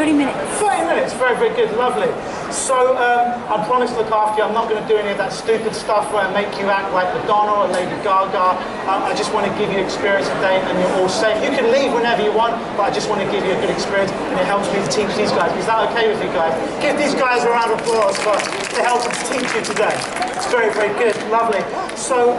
30 minutes. 30 minutes, very, very good, lovely. So I promise to look after you. I'm not going to do any of that stupid stuff where I make you act like Madonna or Lady Gaga. I just want to give you experience today and you're all safe. You can leave whenever you want, but I just want to give you a good experience and it helps me to teach these guys. Is that okay with you guys? Give these guys a round of applause for helping to teach you today. It's very, very good, lovely. So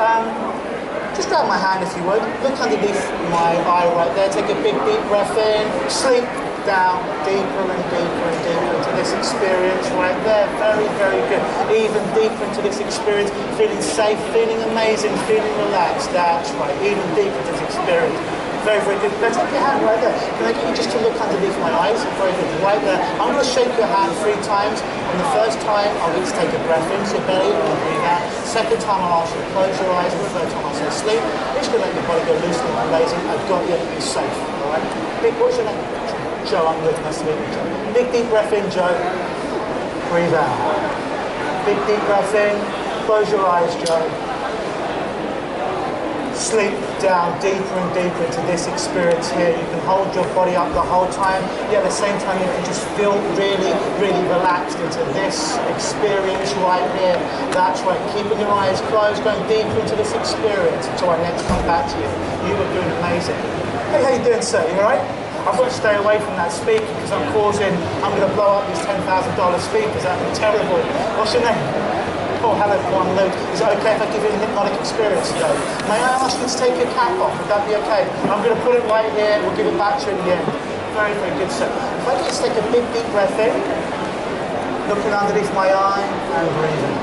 just grab my hand if you would. Look underneath my eye right there. Take a big deep breath in. Sleep down deeper and deeper and deeper into this experience right there. Very, very good. Even deeper into this experience. Feeling safe, feeling amazing, feeling relaxed. That's right. Even deeper into this experience. Very, very good. Now take your hand right there. Can I get you just to look underneath my eyes? Very good. Right there. I'm going to shake your hand 3 times. On the first time, I'll get you to take a breath into your belly and breathe out. Second time, I'll ask you to close your eyes. And the third time, I'll say sleep. I'm just going to let your body go loose and amazing. I've got you. You're safe. All right? Big, what's your name? Joe. I'm good. Nice to meet you, Joe. Big, deep breath in, Joe. Breathe out. Big, deep breath in. Close your eyes, Joe. Sleep down deeper and deeper into this experience here. You can hold your body up the whole time, yet at the same time you can just feel really, really relaxed into this experience right here. That's right, keeping your eyes closed, going deeper into this experience until I next come back to you. You are doing amazing. Hey, how you doing, sir? You alright? I've got to stay away from that speaker because I'm going to blow up these $10,000 speakers. That'd be terrible. What's your name? Oh, hello, everyone, Luke. Is it okay if I give you a hypnotic experience today? May I ask you to take your cap off? Would that be okay? I'm going to put it right here. We'll give it back to you in the end. Very, very good, sir. If I just take a big, deep breath in, looking underneath my eye, and breathing.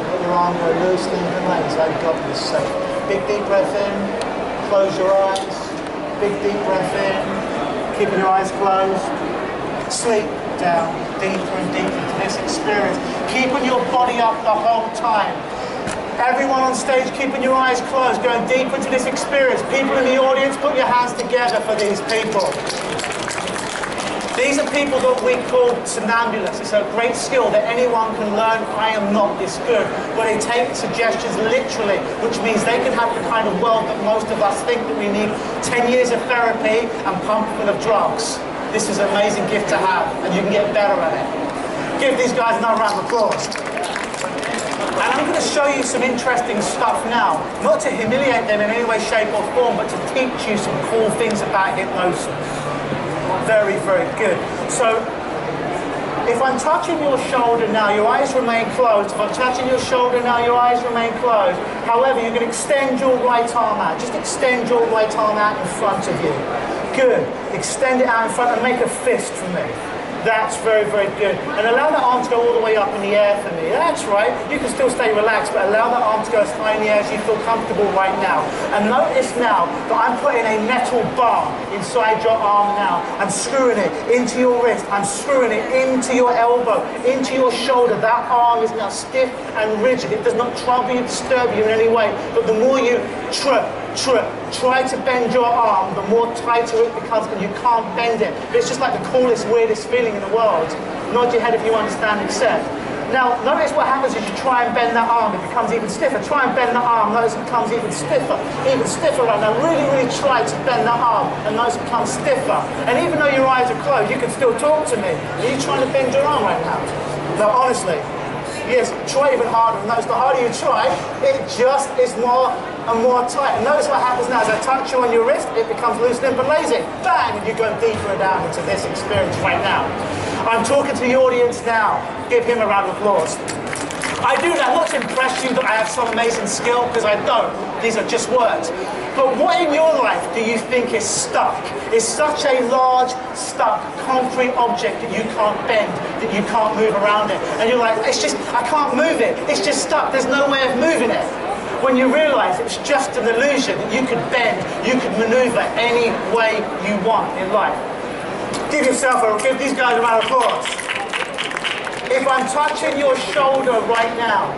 Let your arm go loose, leave the legs. I've got this safe. Big, deep breath in. Close your eyes. Big, deep breath in. Keeping your eyes closed. Sleep down deeper and deeper into this experience. Keeping your body up the whole time. Everyone on stage keeping your eyes closed, going deeper into this experience. People in the audience, put your hands together for these people. These are people that we call somnambulists. It's a great skill that anyone can learn. I am not this good. But they take suggestions literally, which means they can have the kind of world that most of us think that we need 10 years of therapy and pump full of drugs. This is an amazing gift to have, and you can get better at it. Give these guys another round of applause. And I'm going to show you some interesting stuff now, not to humiliate them in any way, shape or form, but to teach you some cool things about hypnosis. Very, very good. So, if I'm touching your shoulder now, your eyes remain closed. If I'm touching your shoulder now, your eyes remain closed. However, you can extend your right arm out. Just extend your right arm out in front of you. Good. Extend it out in front and make a fist for me. That's very, very good. And allow the arm to go all the way up in the air for me. That's right. You can still stay relaxed, but allow the arm to go as high in the air as you feel comfortable right now. And notice now that I'm putting a metal bar inside your arm now. I'm screwing it into your wrist. I'm screwing it into your elbow, into your shoulder. That arm is now stiff and rigid. It does not trouble you, disturb you in any way. But the more you try to bend your arm, the more tighter it becomes, and you can't bend it. But it's just like the coolest, weirdest feeling in the world. Nod your head if you understand, accept. Now, notice what happens is you try and bend that arm, it becomes even stiffer. Try and bend that arm, notice it becomes even stiffer right now. Really, really try to bend that arm, and notice it becomes stiffer. And even though your eyes are closed, you can still talk to me. Are you trying to bend your arm right now? No, honestly. Yes, try even harder. Notice the harder you try, it just is more and more tight. And notice what happens now. As I touch you on your wrist, it becomes loose, limp, and lazy. Bang! And you go deeper down into this experience right now. I'm talking to the audience now. Give him a round of applause. I do that not to impress you that I have some amazing skill, because I don't. These are just words. But what in your life do you think is stuck? Is such a large, stuck, concrete object that you can't bend, that you can't move around it. And you're like, it's just, I can't move it. It's just stuck. There's no way of moving it. When you realize it's just an illusion that you could bend, you could maneuver any way you want in life. Give these guys a round of applause. If I'm touching your shoulder right now,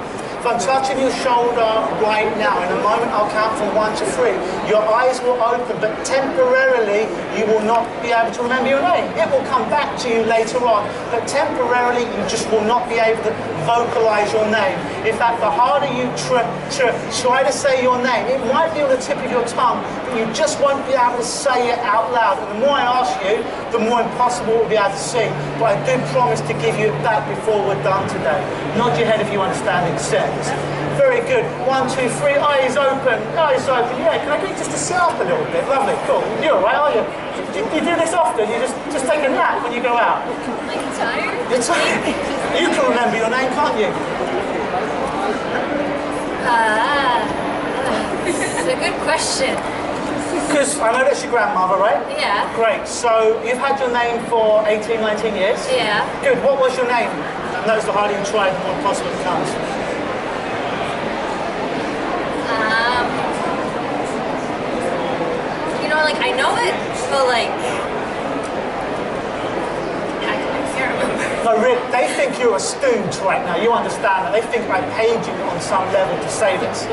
If I'm touching your shoulder right now, in a moment I'll count from 1 to 3. Your eyes will open, but temporarily you will not be able to remember your name. It will come back to you later on, but temporarily you just will not be able to vocalize your name. In fact, the harder you try to say your name, it might be on the tip of your tongue, but you just won't be able to say it out loud. And the more I ask you, the more impossible it will be able to sing. But I do promise to give you it back before we're done today. Nod your head if you understand and accept. Very good. 1, 2, 3. Eyes open. Eyes open. Yeah, can I get you just to sit up a little bit? Lovely. Cool. You're all right, are you? You do this often? You just take a nap when you go out? Like tired? You're tired? You can remember your name, can't you? It's a good question. Because I know that's your grandmother, right? Yeah. Great. So you've had your name for 18, 19 years? Yeah. Good. What was your name? Notice the harder you try, the more possible it becomes. You know, like, I know it, but like, I can't remember. No, really, they think you're a stooge right now. You understand that. They think I paid you on some level to say this.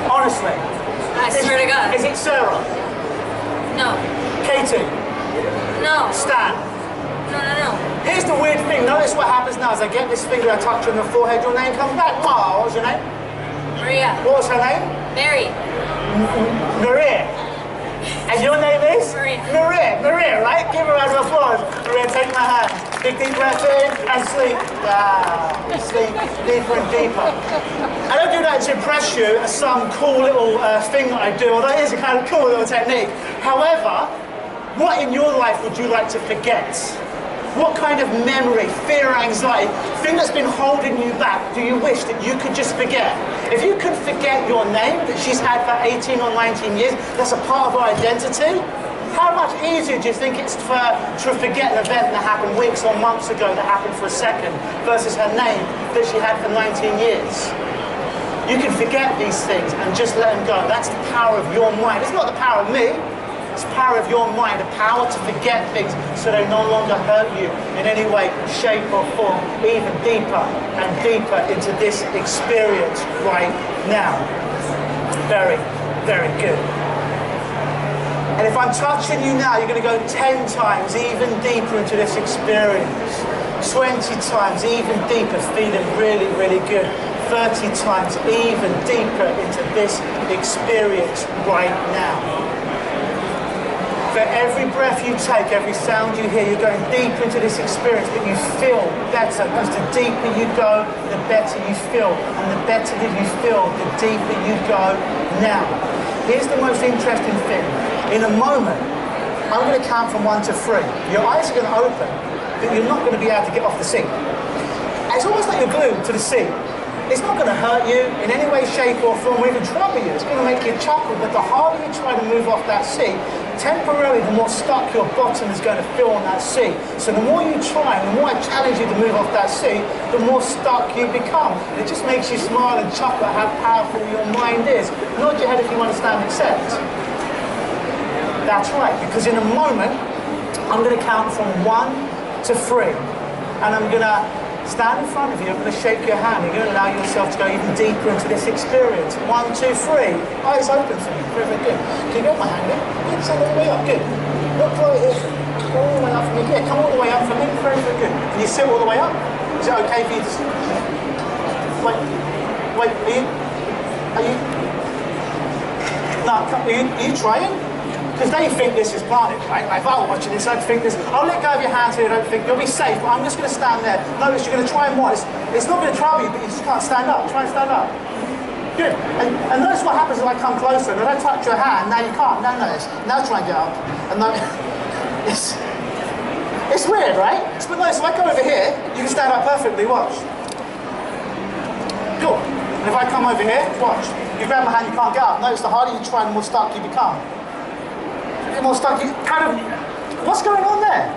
Honestly. I swear to God. Is it Sarah? No. Katie? No. Stan? No. Here's the weird thing. Notice what happens now. As I get this finger, I touch you on the forehead, your name comes back. Oh, what was your name? Maria. What was her name? Mary. Maria. And your name is? Maria. Maria, right? Give her a round of applause. Maria, take my hand. Big deep breath in and sleep. Sleep deeper and deeper. I don't do that to impress you as some cool little thing that I do, although it is a kind of cool little technique. However, what in your life would you like to forget? What kind of memory, fear, anxiety, thing that's been holding you back, do you wish that you could just forget? If you could forget your name that she's had for 18 or 19 years, that's a part of her identity, how much easier do you think it's for her to forget an event that happened weeks or months ago that happened for a second versus her name that she had for 19 years? You can forget these things and just let them go. That's the power of your mind. It's not the power of me. It's the power of your mind, the power to forget things so they no longer hurt you in any way, shape or form, even deeper and deeper into this experience right now. Very, very good. And if I'm touching you now, you're going to go 10 times even deeper into this experience. 20 times even deeper, feeling really, really good. 30 times even deeper into this experience right now. For every breath you take, every sound you hear, you're going deeper into this experience, but you feel better. Because the deeper you go, the better you feel. And the better that you feel, the deeper you go now. Here's the most interesting thing. In a moment, I'm going to count from 1 to 3. Your eyes are going to open, but you're not going to be able to get off the seat. It's almost like you're glued to the seat. It's not going to hurt you in any way, shape or form, or even trouble you. It's going to make you chuckle, but the harder you try to move off that seat, temporarily the more stuck your bottom is going to feel on that seat. So the more you try, and the more I challenge you to move off that seat, the more stuck you become. And it just makes you smile and chuckle at how powerful your mind is. Nod your head if you understand and accept. That's right, because in a moment, I'm going to count from 1 to 3. And I'm going to stand in front of you, I'm going to shake your hand. You're going to allow yourself to go even deeper into this experience. 1, 2, 3. Eyes open for me. Very, very good. Can you get my hand in? Good. Stand all the way up. Good. Look right here. All the way up for me. Yeah, come all the way up for me. Very, very good. Can you sit all the way up? Is it okay for you to sit? Wait. Are you? No, are you trying? Because they think this is planted, right? Like if I were watching this, I'd think this. I'll let go of your hands here, I don't think you'll be safe, but I'm just going to stand there. Notice you're going to try and more. It's not going to trouble you, but you just can't stand up. Try and stand up. Good. And notice what happens if I come closer. And if I touch your hand, now you can't. Now notice. Now try and get up. And now, it's weird, right? But notice if I go over here, you can stand up perfectly. Watch. Good. And if I come over here, watch. You grab my hand, you can't get up. Notice the harder you try, the more stuck you become. More stuck, you kind of, what's going on there?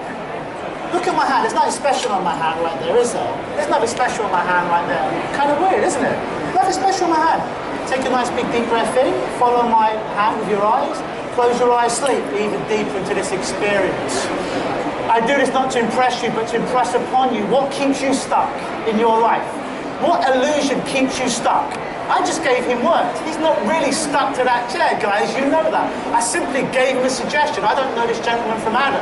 Look at my hand, there's nothing special on my hand right there, is there? There's nothing special on my hand right there. Kind of weird, isn't it? Nothing special on my hand. Take a nice big deep breath in, follow my hand with your eyes, close your eyes, sleep even deeper into this experience. I do this not to impress you, but to impress upon you what keeps you stuck in your life. What illusion keeps you stuck? I just gave him words. He's not really stuck to that chair, guys. You know that. I simply gave him a suggestion. I don't know this gentleman from Adam.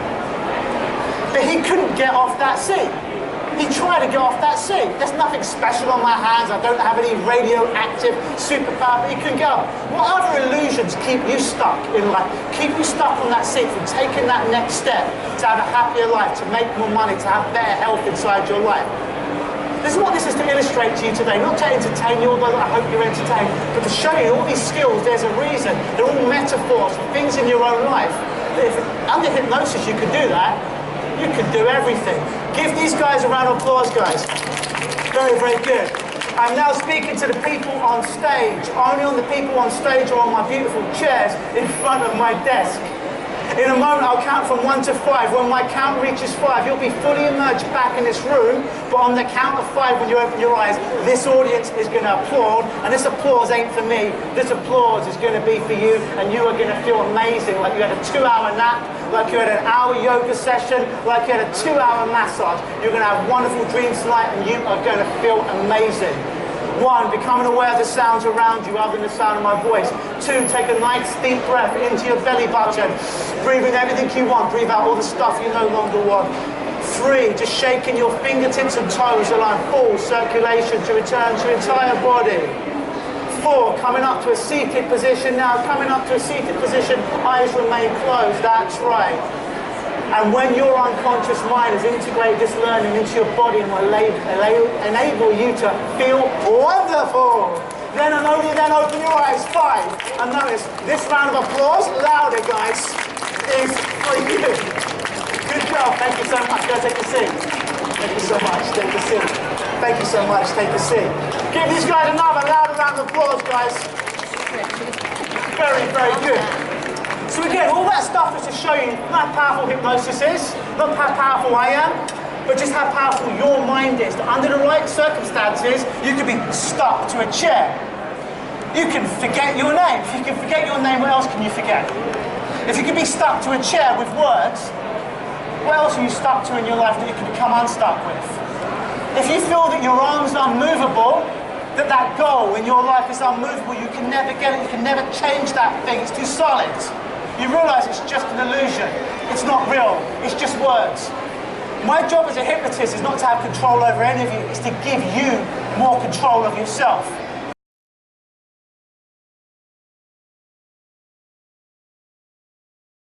But he couldn't get off that seat. He tried to get off that seat. There's nothing special on my hands. I don't have any radioactive superpower, but he couldn't get off. What other illusions keep you stuck in life? Keep you stuck on that seat from taking that next step to have a happier life, to make more money, to have better health inside your life? This is what this is to illustrate to you today, not to entertain you, although I hope you're entertained, but to show you all these skills, there's a reason. They're all metaphors for things in your own life. If under hypnosis you could do that, you could do everything. Give these guys a round of applause, guys. Very, very good. I'm now speaking to the people on stage. Only on the people on stage or on my beautiful chairs in front of my desk. In a moment, I'll count from 1 to 5. When my count reaches 5, you'll be fully immersed back in this room. But on the count of 5, when you open your eyes, this audience is going to applaud. And this applause ain't for me. This applause is going to be for you. And you are going to feel amazing, like you had a 2-hour nap, like you had an hour yoga session, like you had a 2-hour massage. You're going to have wonderful dreams tonight, and you are going to feel amazing. 1, becoming aware of the sounds around you other than the sound of my voice. 2, take a nice deep breath into your belly button. Breathe in everything you want. Breathe out all the stuff you no longer want. 3, just shaking your fingertips and toes, allowing full circulation to return to your entire body. 4, coming up to a seated position now. Coming up to a seated position, eyes remain closed. That's right. And when your unconscious mind has integrated this learning into your body and will enable you to feel wonderful, then and only then open your eyes. 5. And notice, this round of applause, louder guys, is for you. Good job, thank you so much. Go take a seat. Thank you so much, take a seat. Thank you so much, take a seat. Give these guys another louder round of applause, guys. Very, very good. So again, all that stuff is to show you not how powerful hypnosis is, not how powerful I am, but just how powerful your mind is. That under the right circumstances, you could be stuck to a chair. You can forget your name. If you can forget your name, what else can you forget? If you can be stuck to a chair with words, what else are you stuck to in your life that you can become unstuck with? If you feel that your arms are unmovable, that goal in your life is unmovable, you can never get it, you can never change that thing, it's too solid. You realize it's just an illusion. It's not real. It's just words. My job as a hypnotist is not to have control over any of you. It's to give you more control of yourself.